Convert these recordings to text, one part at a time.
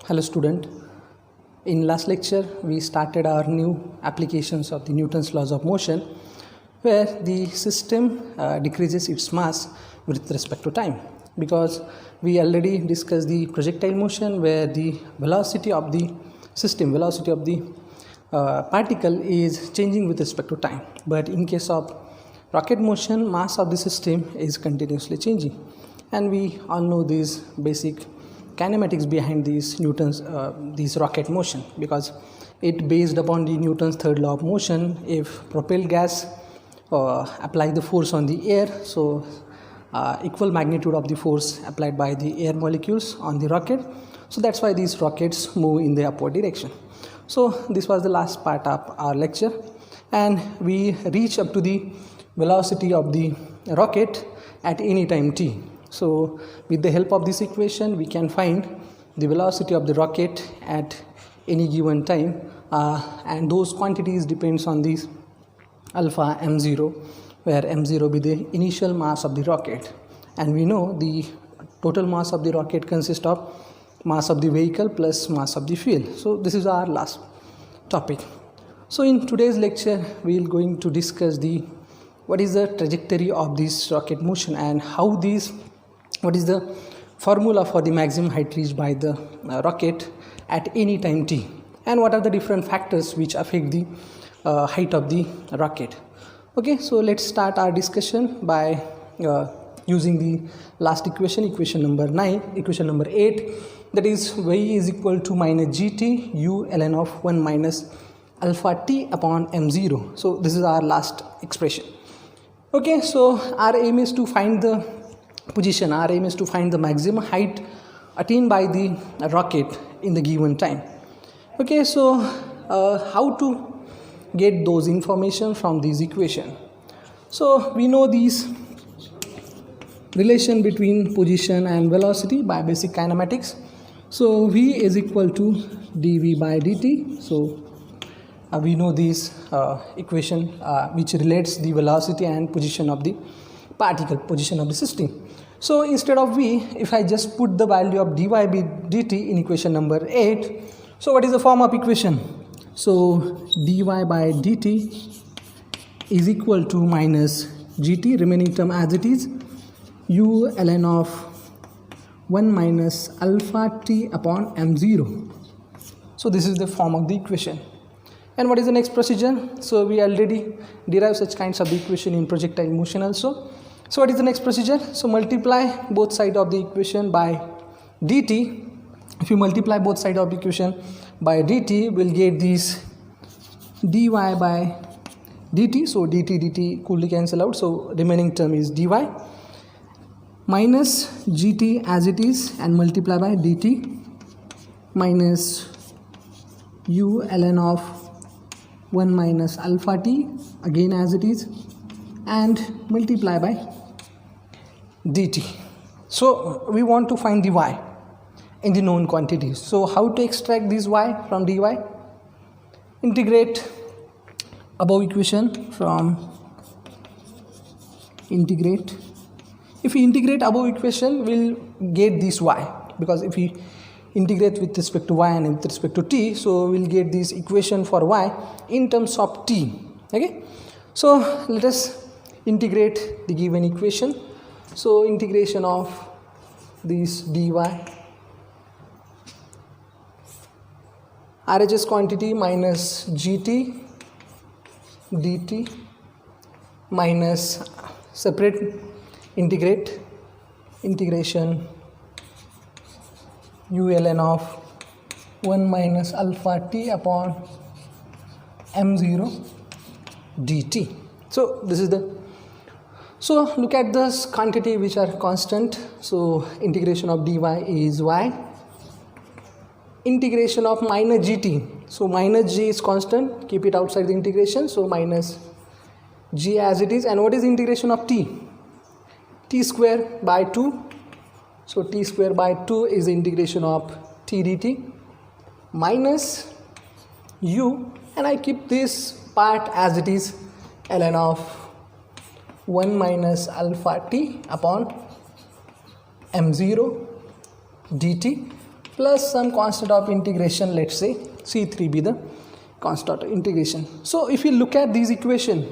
Hello student. In last lecture we started our new applications of the Newton's laws of motion, where the system decreases its mass with respect to time, because we already discussed the projectile motion where the velocity of the system, velocity of the particle is changing with respect to time. But in case of rocket motion, mass of the system is continuously changing, and we all know these basic kinematics behind these rocket motion, because it based upon the Newton's third law of motion. If propelled gas apply the force on the air, so equal magnitude of the force applied by the air molecules on the rocket, so that's why these rockets move in the upward direction. So this was the last part of our lecture, and we reach up to the velocity of the rocket at any time t. So with the help of this equation we can find the velocity of the rocket at any given time, and those quantities depends on this alpha m0, where m0 be the initial mass of the rocket, and we know the total mass of the rocket consists of mass of the vehicle plus mass of the fuel. So this is our last topic. So in today's lecture we are going to discuss what is the trajectory of this rocket motion, and what is the formula for the maximum height reached by the rocket at any time t, and what are the different factors which affect the height of the rocket. Okay, so let's start our discussion by using the last equation number 8, that is y is equal to minus gt u ln of 1 minus alpha t upon m0. So this is our last expression. Okay, so our aim is to find the position, our aim is to find the maximum height attained by the rocket in the given time. Okay, so how to get those information from this equation? So we know these relation between position and velocity by basic kinematics. So v is equal to dv by dt. So we know this equation which relates the velocity and position of the particle, position of the system. So instead of v, if I just put the value of dy by dt in equation number 8, so what is the form of equation? So dy by dt is equal to minus gt, remaining term as it is, u ln of 1 minus alpha t upon m0. So this is the form of the equation. And what is the next procedure? So we already derived such kinds of the equation in projectile motion also. So what is the next procedure? So multiply both sides of the equation by dt. If you multiply both sides of the equation by dt, we'll get this dy by dt. So dt coolly cancel out, so remaining term is dy minus gt as it is, and multiply by dt minus u ln of 1 minus alpha t again as it is, and multiply by dt. So we want to find the y in the known quantities. So how to extract this y from dy? Integrate above equation from integrate. If we integrate above equation, we'll get this y, because if we integrate with respect to y and with respect to t, so we'll get this equation for y in terms of t. Okay, so let us integrate the given equation. So integration of this dy, RHS quantity minus gt dt minus separate integration u ln of 1 minus alpha t upon m0 dt. So this is so look at this quantity which are constant. So integration of dy is y, integration of minus gt, so minus g is constant, keep it outside the integration, so minus g as it is. And what is integration of t? T square by 2. So t square by 2 is the integration of t dt minus u, and I keep this part as it is, ln of 1 minus alpha t upon m0 dt plus some constant of integration, let's say C3 be the constant of integration. So if you look at these equation,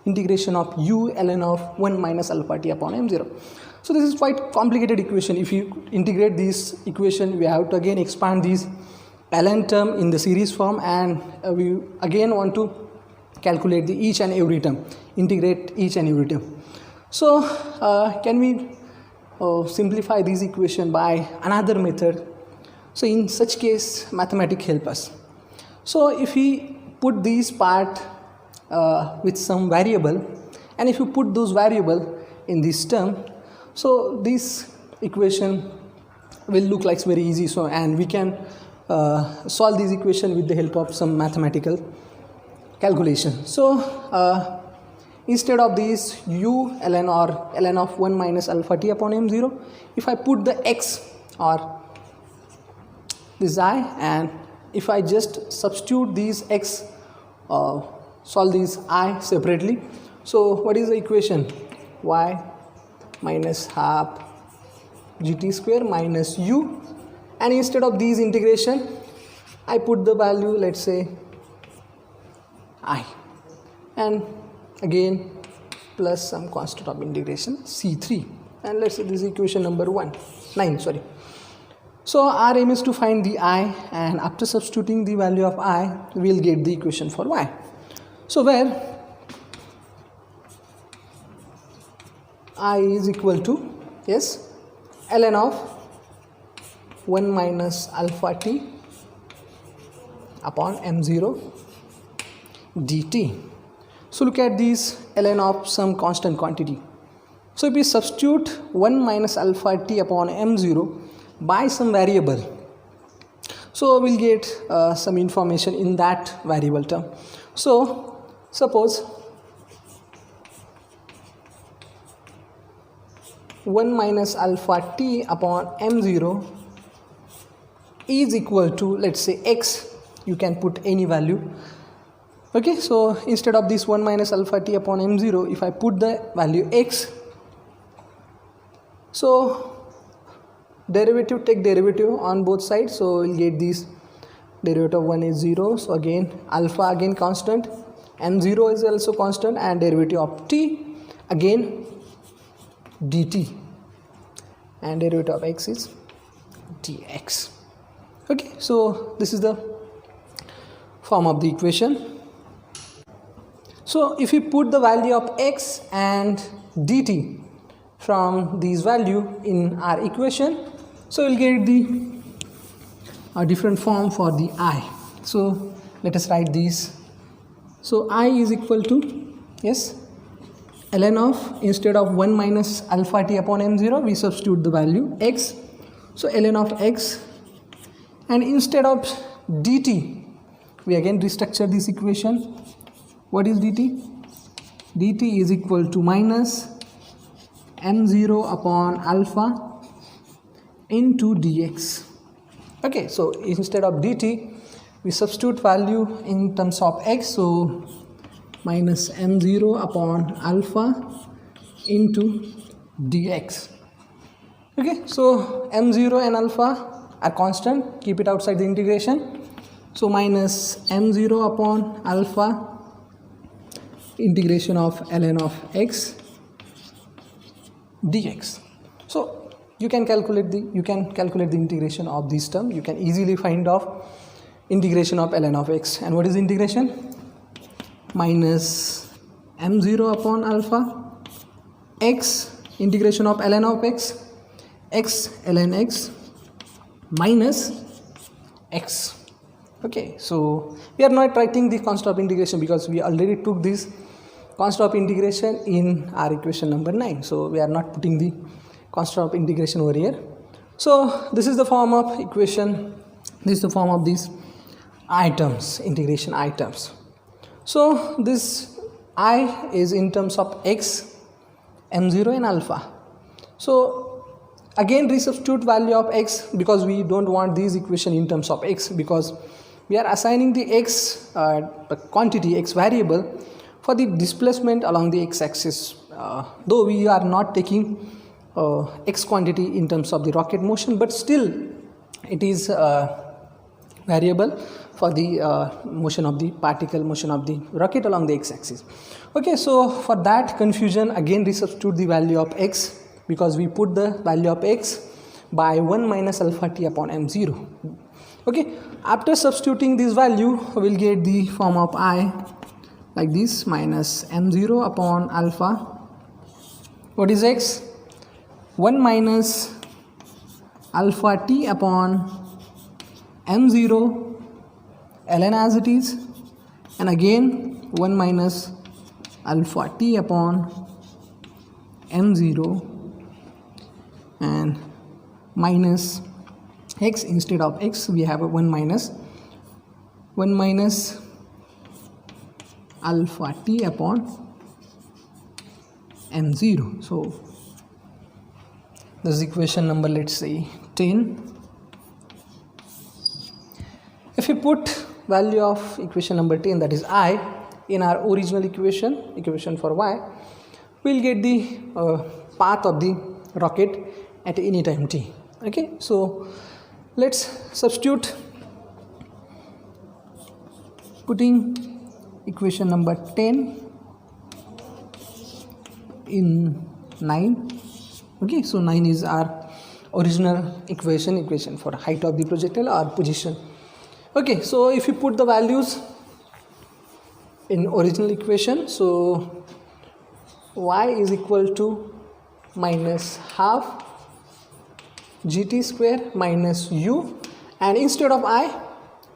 integration of u ln of 1 minus alpha t upon m0. So this is quite complicated equation. If you integrate this equation, we have to again expand these ln term in the series form, and we again want to calculate the each and every term, integrate each and every term. So can we simplify this equation by another method? So in such case, mathematics help us. So if we put this part with some variable, and if you put those variable in this term, so this equation will look like very easy. So and we can solve this equation with the help of some mathematical calculation. So instead of this u ln or ln of 1 minus alpha t upon m0, if I put the x or this I, and if I just substitute these x, solve these I separately, so what is the equation? Y minus half gt square minus u, and instead of these integration I put the value, let's say I, and again plus some constant of integration C3, and let's say this is equation number 9. So our aim is to find the I, and after substituting the value of I, we will get the equation for Y. So where I is equal to, yes, ln of 1 minus alpha t upon m0 dt. So look at this ln of some constant quantity. So if we substitute 1 minus alpha t upon m0 by some variable, so we'll get some information in that variable term. So suppose 1 minus alpha t upon m0 is equal to, let's say, x. You can put any value. Okay, so instead of this 1 minus alpha t upon m0, if I put the value x, so derivative, take derivative on both sides, so we'll get this derivative of 1 is 0, so again alpha again constant, m0 is also constant, and derivative of t again dt, and derivative of x is dx. Okay, so this is the form of the equation. So if we put the value of x and dt from these value in our equation, so we'll get the a different form for the I. So let us write these. So I is equal to, yes, ln of, instead of 1 minus alpha t upon m0, we substitute the value x, so ln of x, and instead of dt, we again restructure this equation. What is dt? dt is equal to minus m0 upon alpha into dx. Okay, so instead of dt, we substitute value in terms of x, so minus m0 upon alpha into dx. Okay, so m0 and alpha are constant, keep it outside the integration, so minus m0 upon alpha integration of ln of x dx. So you can calculate the integration of this term. You can easily find off integration of ln of x. And what is integration? Minus m0 upon alpha x integration of ln of x, x ln x minus x. Okay, so we are not writing the constant of integration because we already took this constant of integration in our equation number 9. So we are not putting the constant of integration over here. So this is the form of equation, this is the form of these items, integration items. So this I is in terms of x, m0 and alpha. So again resubstitute value of x, because we don't want this equation in terms of x, because we are assigning the x quantity, x variable, for the displacement along the x-axis. Though we are not taking x quantity in terms of the rocket motion, but still it is variable for the motion of the particle, motion of the rocket along the x-axis. Okay, so for that confusion, again we substitute the value of x, because we put the value of x by 1 minus alpha t upon m0. Okay, after substituting this value, we will get the form of I like this, minus m0 upon alpha. What is x? 1 minus alpha t upon m0 ln as it is, and again 1 minus alpha t upon m0 and minus x. Instead of x we have a 1 minus alpha t upon m0. So this is equation number, let's say 10. If we put value of equation number 10, that is I, in our original equation for y, we will get the path of the rocket at any time t. Okay, so let's substitute, putting equation number 10 in 9. Okay, so 9 is our original equation for height of the projectile or position. Okay, so if you put the values in original equation, so y is equal to minus half gt square minus u, and instead of I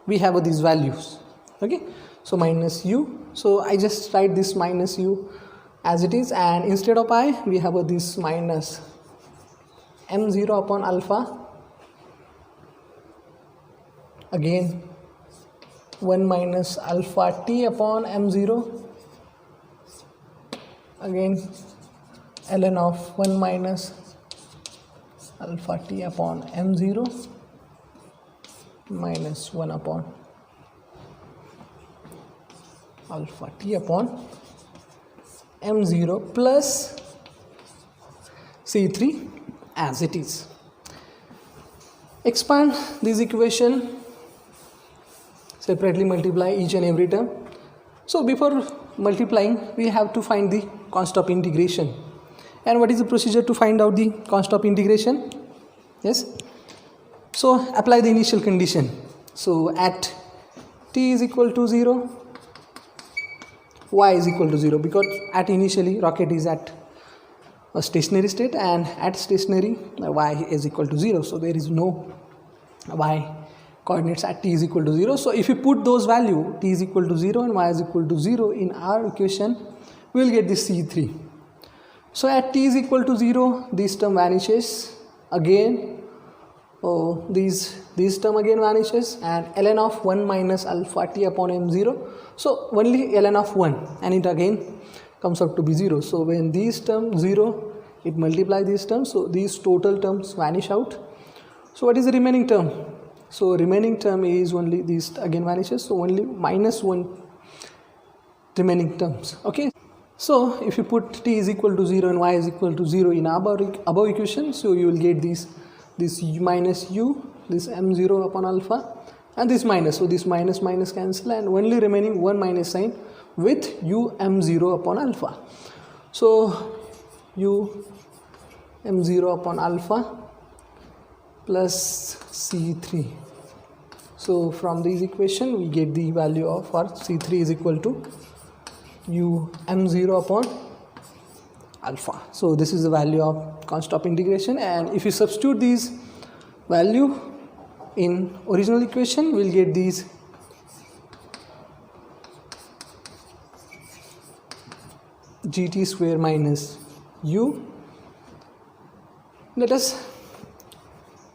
we have these values. Okay, so minus u, so I just write this minus u as it is, and instead of I we have this minus m0 upon alpha, again 1 minus alpha t upon m0, again ln of 1 minus alpha t upon m0 minus 1 upon alpha t upon m0 plus C3 as it is. Expand this equation, separately multiply each and every term. So before multiplying we have to find the constant of integration. And what is the procedure to find out the constant of integration? Yes, so apply the initial condition. So at t is equal to 0, y is equal to 0, because at initially rocket is at a stationary state, and at stationary y is equal to 0, so there is no y coordinates at t is equal to 0. So if you put those value, t is equal to 0 and y is equal to 0 in our equation, we will get this C3. So at t is equal to 0, this term vanishes again, this term again vanishes, and ln of 1 minus alpha t upon m0, so only ln of 1, and it again comes out to be 0. So when these terms 0, it multiplies these terms, so these total terms vanish out. So what is the remaining term? So remaining term is only this again vanishes, so only minus 1 remaining terms. Okay, so if you put t is equal to 0 and y is equal to 0 in above equation, so you will get this minus u, this m0 upon alpha, and this minus, so this minus cancel, and only remaining 1 minus sign with u m0 upon alpha. So u m0 upon alpha plus C3. So from this equation we get the value of our C3 is equal to u m0 upon alpha. So this is the value of constant of integration, and if you substitute these value in original equation, we will get these gt square minus u. Let us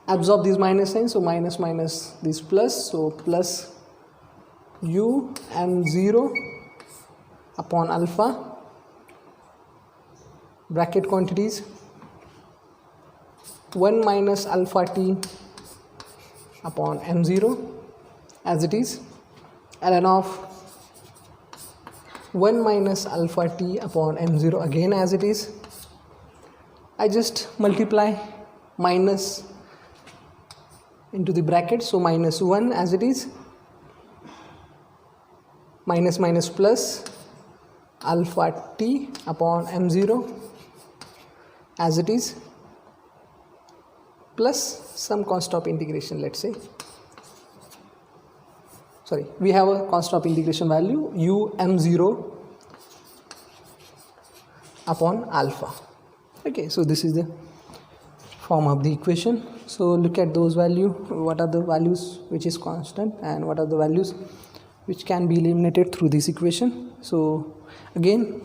absorb this minus sign, so minus this plus, so plus u m0 upon alpha, bracket quantities 1 minus alpha t upon m0 as it is, ln of 1 minus alpha t upon m0 again as it is. I just multiply minus into the bracket, so minus 1 as it is, minus minus plus alpha t upon m0 as it is, plus some constant of integration, let's say, sorry, we have a constant of integration value u m0 upon alpha. Okay, so this is the form of the equation. So look at those values, what are the values which is constant and what are the values which can be eliminated through this equation. So again,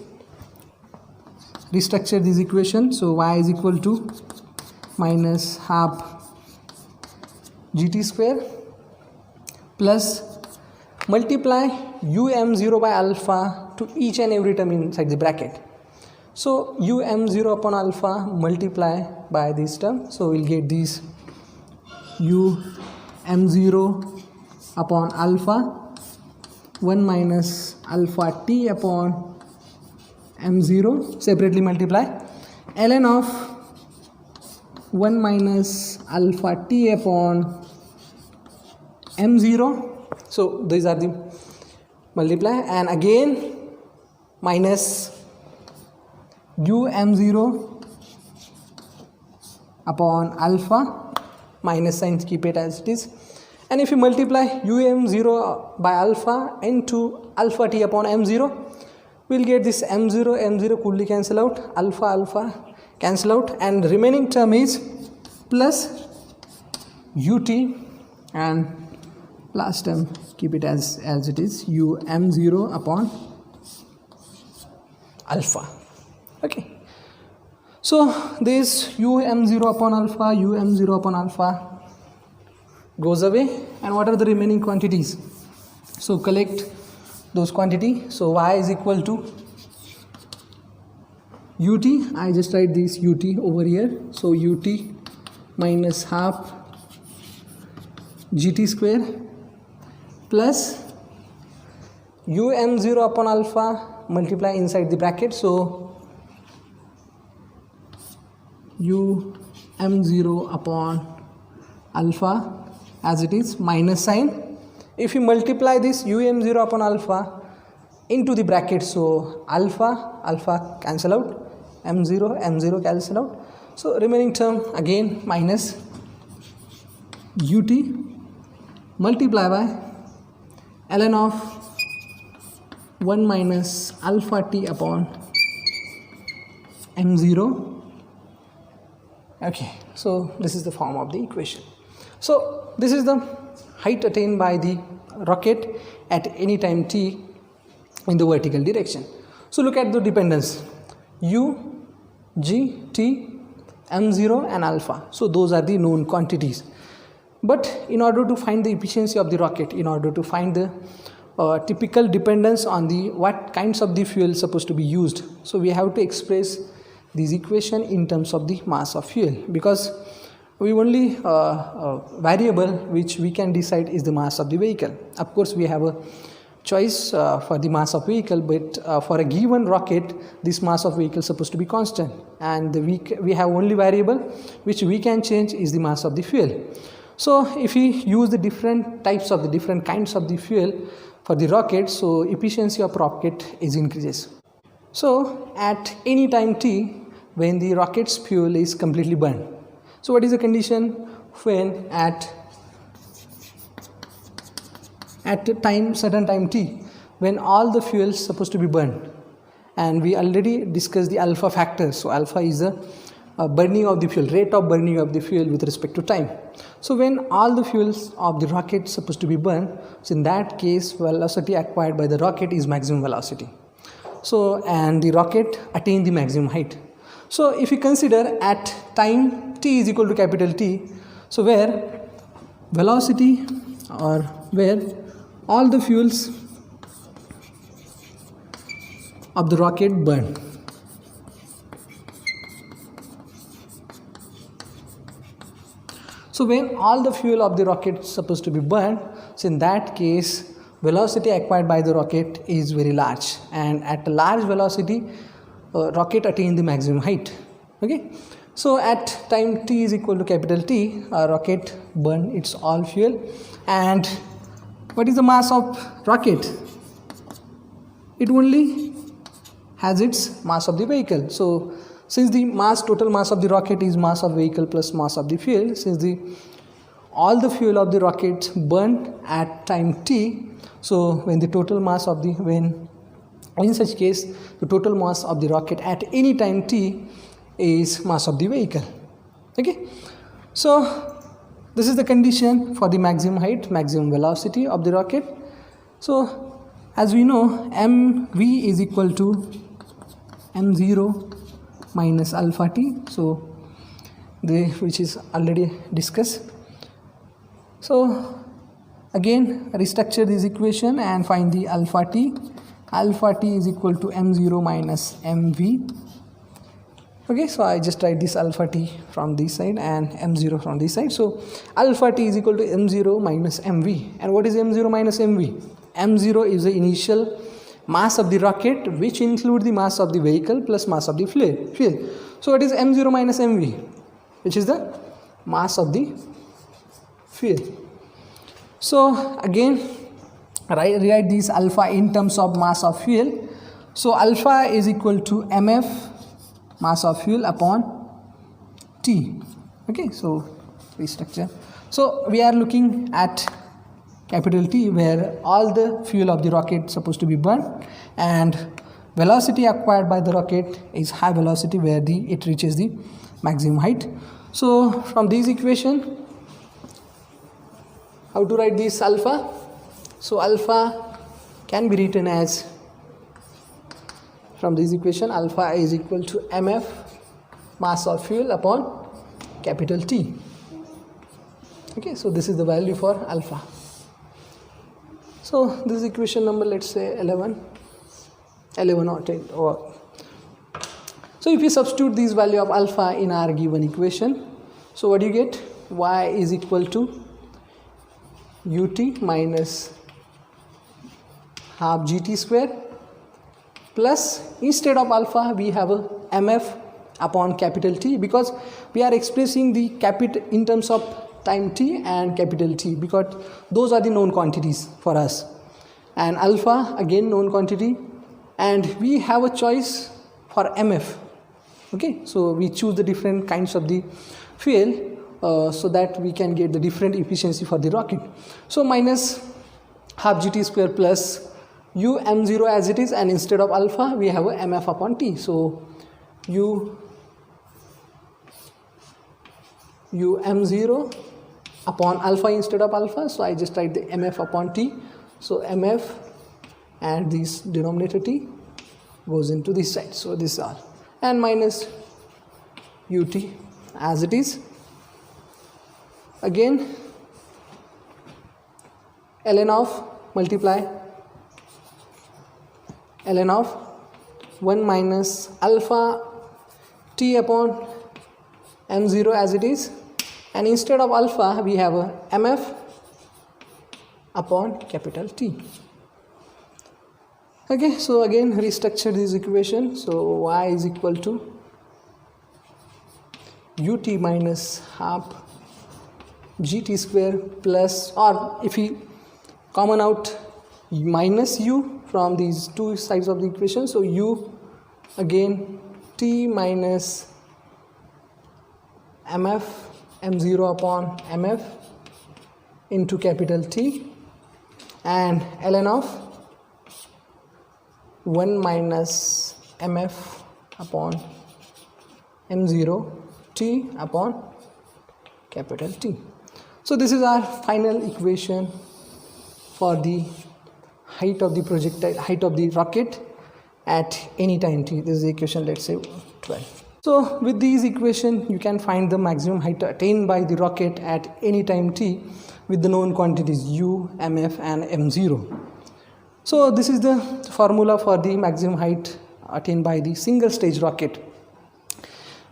restructure this equation. So y is equal to minus half gt square plus multiply um0 by alpha to each and every term inside the bracket. So um0 upon alpha multiply by this term, so we'll get this um0 upon alpha 1 minus alpha t upon m0, separately multiply ln of 1 minus alpha t upon m0. So these are the multiply, and again minus um0 upon alpha, minus sign, keep it as it is, and if you multiply um0 by alpha into alpha t upon m0, we'll get this m0 coolly cancel out, alpha cancel out, and remaining term is plus ut, and last term keep it as it is, um0 upon alpha. Okay, so this um0 upon alpha goes away, and what are the remaining quantities? So collect those quantity. So y is equal to ut, I just write this ut over here, so ut minus half gt square plus um0 upon alpha multiply inside the bracket, so um0 upon alpha as it is, minus sign, if you multiply this um0 upon alpha into the bracket, so alpha cancel out, m0 cancel out, so remaining term again minus ut multiply by ln of 1 minus alpha t upon m0. Okay, so this is the form of the equation. So this is the height attained by the rocket at any time t in the vertical direction. So look at the dependence u, g, t, m0 and alpha. So those are the known quantities. But in order to find the efficiency of the rocket, in order to find the typical dependence on the what kinds of the fuel supposed to be used, so we have to express this equation in terms of the mass of fuel, because we only variable which we can decide is the mass of the vehicle. Of course we have a choice for the mass of vehicle, but for a given rocket this mass of vehicle is supposed to be constant, and we have only variable which we can change is the mass of the fuel. So if we use the different types of the different kinds of the fuel for the rocket, so efficiency of rocket is increases. So at any time t when the rocket's fuel is completely burned, so what is the condition when at certain time t when all the fuel is supposed to be burned, and we already discussed the alpha factor. So alpha is the burning of the fuel, rate of burning of the fuel with respect to time. So when all the fuels of the rocket is supposed to be burned, so in that case velocity acquired by the rocket is maximum velocity. So and the rocket attain the maximum height. So if you consider at time t is equal to capital T, so where velocity or where all the fuels of the rocket burn. So when all the fuel of the rocket is supposed to be burned, so in that case velocity acquired by the rocket is very large, and at a large velocity rocket attain the maximum height. Okay, So at time t is equal to capital T, our rocket burn its all fuel. And what is the mass of rocket? It only has its mass of the vehicle. So since the total mass of the rocket is mass of vehicle plus mass of the fuel, since all the fuel of the rocket burned at time t, so when the total mass of the in such case the total mass of the rocket at any time t is mass of the vehicle. Okay, so this is the condition for the maximum height, maximum velocity of the rocket. So as we know, mv is equal to m0 minus alpha t, so which is already discussed. So again restructure this equation and find the alpha t. Alpha t is equal to m0 minus mv. Okay, so I just write this alpha t from this side and m0 from this side. So alpha t is equal to m0 minus mv. And what is m0 minus mv? m0 is the initial mass of the rocket, which include the mass of the vehicle plus mass of the fuel. So what is m0 minus mv? Which is the mass of the fuel. So again rewrite this alpha in terms of mass of fuel. So alpha is equal to mf mass of fuel upon T. Okay, so restructure. So we are looking at capital T, where all the fuel of the rocket is supposed to be burned, and velocity acquired by the rocket is high velocity, where it reaches the maximum height. So from this equation, how to write this alpha? So alpha can be written as, from this equation, alpha is equal to mf mass of fuel upon capital T. Okay, so this is the value for alpha. So this is equation number, let's say 11 or 10. So if you substitute this value of alpha in our given equation, so what do you get? Y is equal to ut minus half gt square, plus instead of alpha we have a mf upon capital T, because we are expressing the capital in terms of time t and capital T, because those are the known quantities for us, and alpha again known quantity, and we have a choice for mf. Okay, so we choose the different kinds of the fuel so that we can get the different efficiency for the rocket. So minus half gt square plus u m0 as it is, and instead of alpha we have a mf upon T. So u m0 upon alpha instead of alpha, so I just write the mf upon T. So mf and this denominator T goes into this side, so this is all, and minus ut as it is. Again ln of multiply ln of 1 minus alpha T upon m0 as it is, and instead of alpha we have a mf upon capital T. Okay, so again restructure this equation. So y is equal to ut minus half gt square plus, or if we common out minus u from these two sides of the equation, so u again T minus mf m0 upon mf into capital T, and ln of 1 minus mf upon m0 T upon capital T. So this is our final equation for the height of the projectile, height of the rocket at any time t. This is the equation, let's say 12. So with these equation you can find the maximum height attained by the rocket at any time t with the known quantities u, mf and m0. So this is the formula for the maximum height attained by the single stage rocket.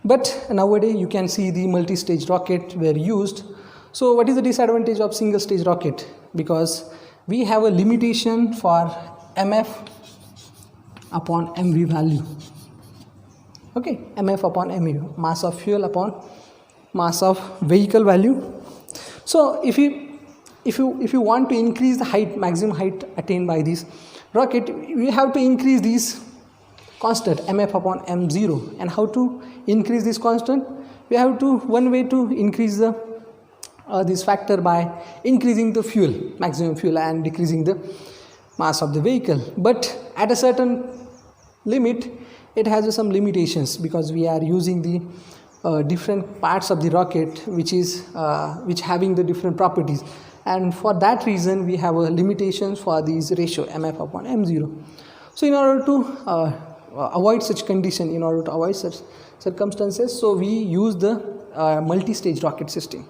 But nowadays you can see the multi-stage rocket were used. So what is the disadvantage of single stage rocket? Because we have a limitation for mf upon mv value. Okay, mf upon mu, mass of fuel upon mass of vehicle value. So if you want to increase the height, maximum height attained by this rocket, we have to increase this constant mf upon m0. And how to increase this constant? We have to, one way to increase the this factor by increasing the fuel, maximum fuel, and decreasing the mass of the vehicle. But at a certain limit, it has some limitations, because we are using the different parts of the rocket which having the different properties, and for that reason we have a limitations for these ratio mf upon m0. So in order to avoid such condition, in order to avoid such circumstances, so we use the multi-stage rocket system.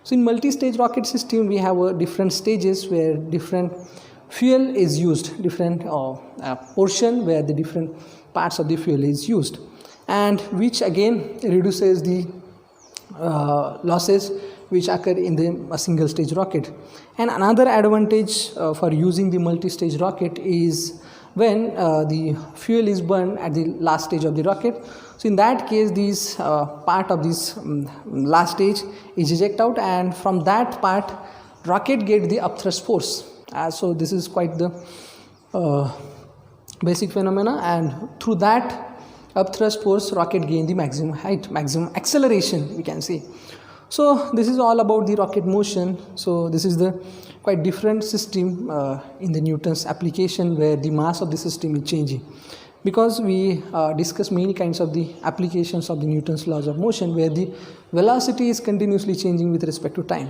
So in multi-stage rocket system, we have different stages where different fuel is used, different portion where the different parts of the fuel is used, and which again reduces the losses which occur in a single stage rocket. And another advantage for using the multi-stage rocket is when the fuel is burned at the last stage of the rocket. So in that case, this part of this last stage is ejected out, and from that part rocket get the upthrust force. So this is quite the basic phenomena, and through that upthrust force rocket gain the maximum height, maximum acceleration, we can say. So this is all about the rocket motion. So this is the quite different system in the Newton's application, where the mass of the system is changing, because we discuss many kinds of the applications of the Newton's laws of motion where the velocity is continuously changing with respect to time.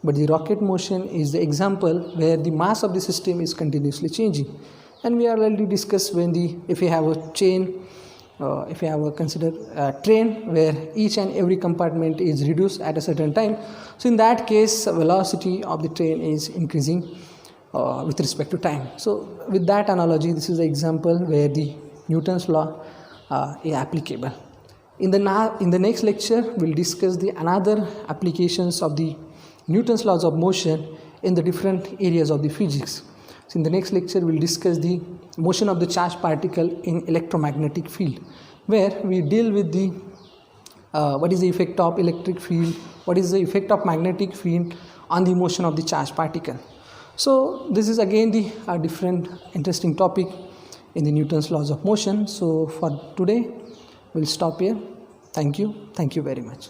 But the rocket motion is the example where the mass of the system is continuously changing. And we already discussed if we have a chain, if we have a consider train where each and every compartment is reduced at a certain time. So in that case, velocity of the train is increasing with respect to time. So with that analogy, this is the example where the Newton's law is applicable. In the next lecture, we'll discuss the another applications of the Newton's laws of motion in the different areas of the physics. So in the next lecture, we'll discuss the motion of the charged particle in electromagnetic field, where we deal with the what is the effect of electric field, what is the effect of magnetic field on the motion of the charged particle. So this is again the different interesting topic in the Newton's laws of motion. So for today, we'll stop here. Thank you very much.